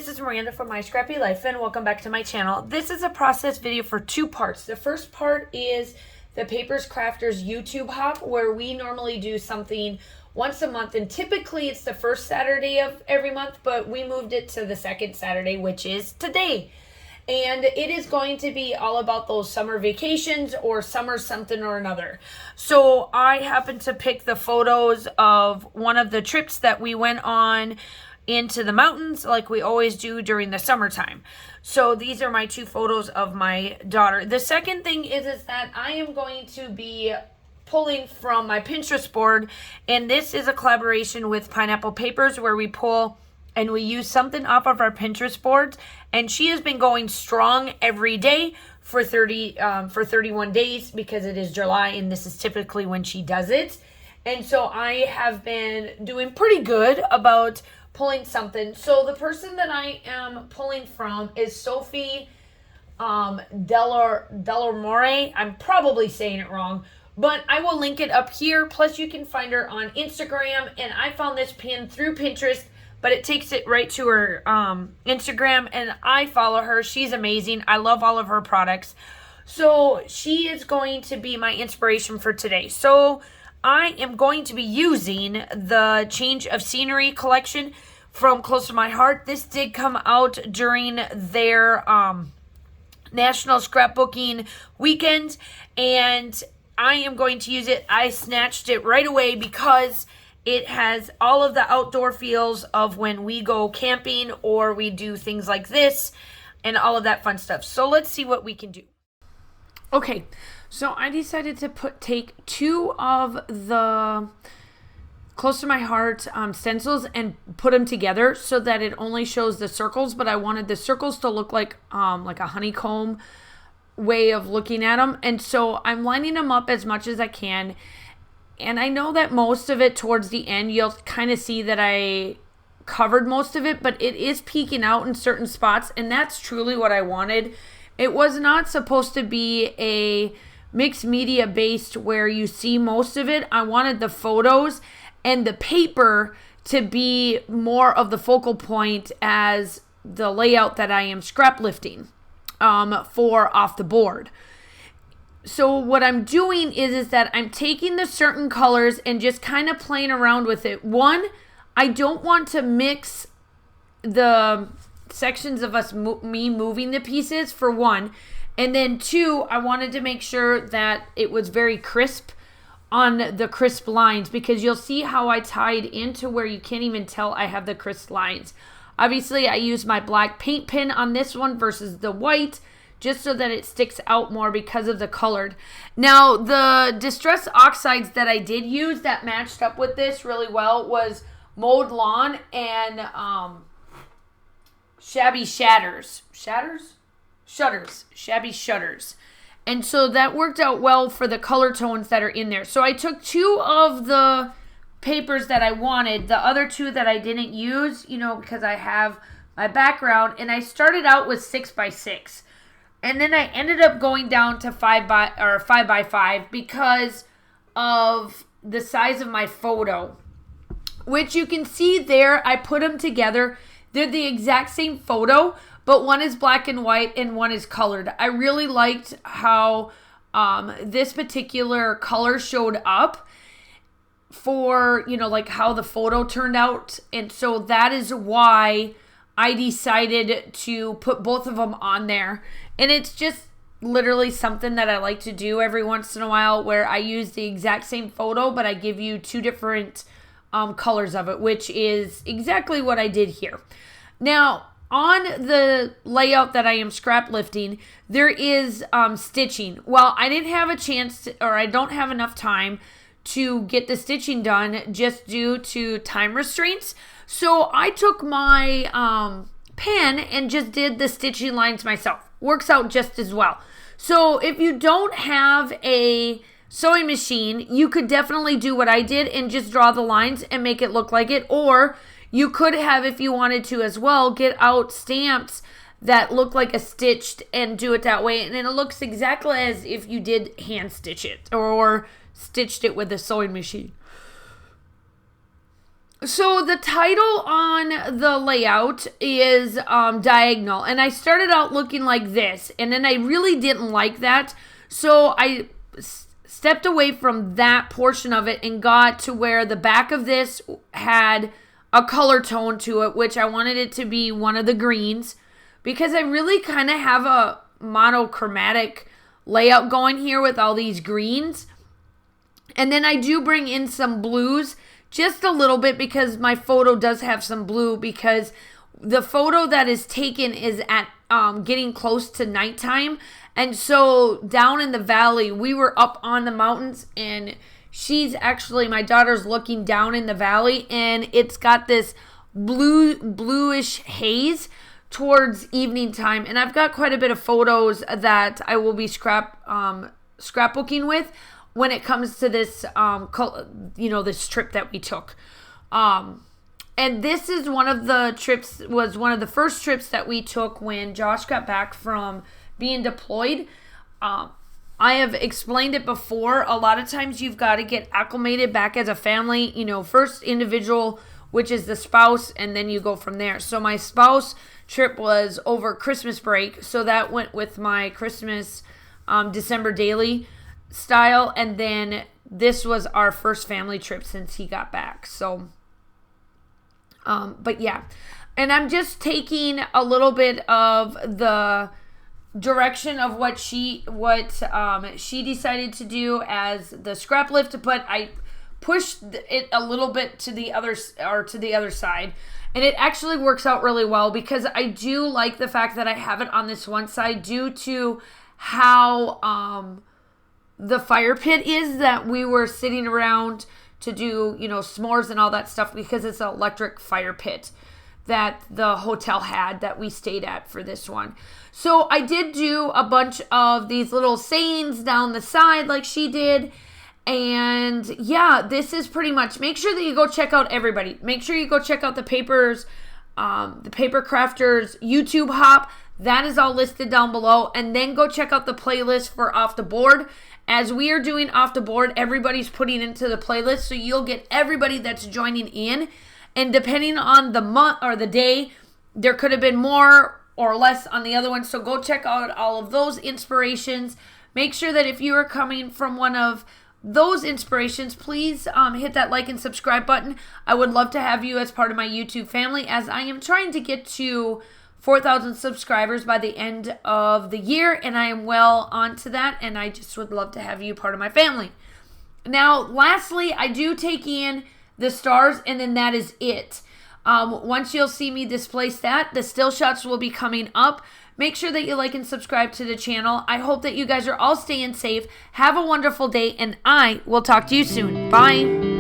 this is Miranda from My Scrappy Life, and welcome back to my channel. This is a process video for two parts. The first part is the Papers Crafters YouTube hop, where we normally do something once a month, and typically it's the first Saturday of every month, but we moved it to the second Saturday, which is today. And it is going to be all about those summer vacations or summer something or another. So I happened to pick the photos of one of the trips that we went on into the mountains like we always do during the summertime. So these are my two photos of my daughter. The second thing is that I am going to be pulling from my Pinterest board, and this is a collaboration with Pineapple Papers where we pull and we use something off of our Pinterest boards, and she has been going strong every day for 31 days because it is July and this is typically when she does it. And so I have been doing pretty good about pulling something. So the person that I am pulling from is Sophie Delamore. I'm probably saying it wrong, but I will link it up here. Plus you can find her on Instagram, and I found this pin through Pinterest, but it takes it right to her Instagram, and I follow her. She's amazing. I love all of her products. So she is going to be my inspiration for today. So I am going to be using the Change of Scenery collection from Close to My Heart. This did come out during their National Scrapbooking weekend, and I am going to use it. I snatched it right away because it has all of the outdoor feels of when we go camping or we do things like this and all of that fun stuff. So let's see what we can do. Okay, so I decided to take two of the Close to My Heart stencils and put them together so that it only shows the circles, but I wanted the circles to look like a honeycomb way of looking at them. And so I'm lining them up as much as I can. And I know that most of it towards the end, you'll kind of see that I covered most of it, but it is peeking out in certain spots, and that's truly what I wanted. It was not supposed to be a mixed media based where you see most of it. I wanted the photos and the paper to be more of the focal point as the layout that I am scrap lifting for off the board. So what I'm doing is that I'm taking the certain colors and just kind of playing around with it. One, I don't want to mix the sections of me moving the pieces, for one. And then two, I wanted to make sure that it was very crisp on the crisp lines, because you'll see how I tied into where you can't even tell I have the crisp lines. Obviously, I used my black paint pen on this one versus the white, just so that it sticks out more because of the colored. Now, the Distress Oxides that I did use that matched up with this really well was Mowed Lawn and Shabby Shutters. Shabby Shutters. And so that worked out well for the color tones that are in there. So I took two of the papers that I wanted, the other two that I didn't use, because I have my background, and I started out with 6x6. And then I ended up going down to 5x5 because of the size of my photo, which you can see there. I put them together. They're the exact same photo, but one is black and white and one is colored. I really liked how this particular color showed up for, like how the photo turned out. And so that is why I decided to put both of them on there. And it's just literally something that I like to do every once in a while, where I use the exact same photo, but I give you two different colors of it, which is exactly what I did here. Now, on the layout that I am scrap lifting, there is stitching. Well, I didn't have a chance to, or I don't have enough time to get the stitching done just due to time restraints. So I took my pen and just did the stitching lines myself. Works out just as well. So if you don't have a sewing machine, you could definitely do what I did and just draw the lines and make it look like it. Or you could have, if you wanted to as well, get out stamps that look like a stitched and do it that way. And it looks exactly as if you did hand stitch it or stitched it with a sewing machine. So the title on the layout is diagonal, and I started out looking like this, and then I really didn't like that, so I stepped away from that portion of it and got to where the back of this had a color tone to it, which I wanted it to be one of the greens, because I really kind of have a monochromatic layout going here with all these greens. And then I do bring in some blues, just a little bit, because my photo does have some blue, because the photo that is taken is at getting close to nighttime. And so down in the valley, we were up on the mountains, and my daughter's looking down in the valley, and it's got this bluish haze towards evening time. And I've got quite a bit of photos that I will be scrapbooking with when it comes to this, this trip that we took. And this is one of the first trips that we took when Josh got back from being deployed. I have explained it before. A lot of times you've got to get acclimated back as a family, first individual, which is the spouse, and then you go from there. So my spouse trip was over Christmas break, so that went with my Christmas December daily style, and then this was our first family trip since he got back. So but yeah, and I'm just taking a little bit of the direction of what she decided to do as the scrap lift, but I pushed it a little bit to the other side, and it actually works out really well, because I do like the fact that I have it on this one side due to how the fire pit is that we were sitting around to do, s'mores and all that stuff, because it's an electric fire pit that the hotel had that we stayed at for this one. So I did do a bunch of these little sayings down the side like she did. And yeah, this is pretty much, make sure that you go check out everybody. Make sure you go check out the Paper Crafters YouTube hop. That is all listed down below. And then go check out the playlist for Off the Board. As we are doing Off the Board, everybody's putting into the playlist, so you'll get everybody that's joining in. And depending on the month or the day, there could have been more or less on the other one. So go check out all of those inspirations. Make sure that if you are coming from one of those inspirations, please hit that like and subscribe button. I would love to have you as part of my YouTube family, as I am trying to get to 4,000 subscribers by the end of the year, and I am well on to that, and I just would love to have you part of my family. Now, lastly, I do take in the stars, and then that is it. Once you'll see me displace that, the still shots will be coming up. Make sure that you like and subscribe to the channel. I hope that you guys are all staying safe. Have a wonderful day, and I will talk to you soon. Bye.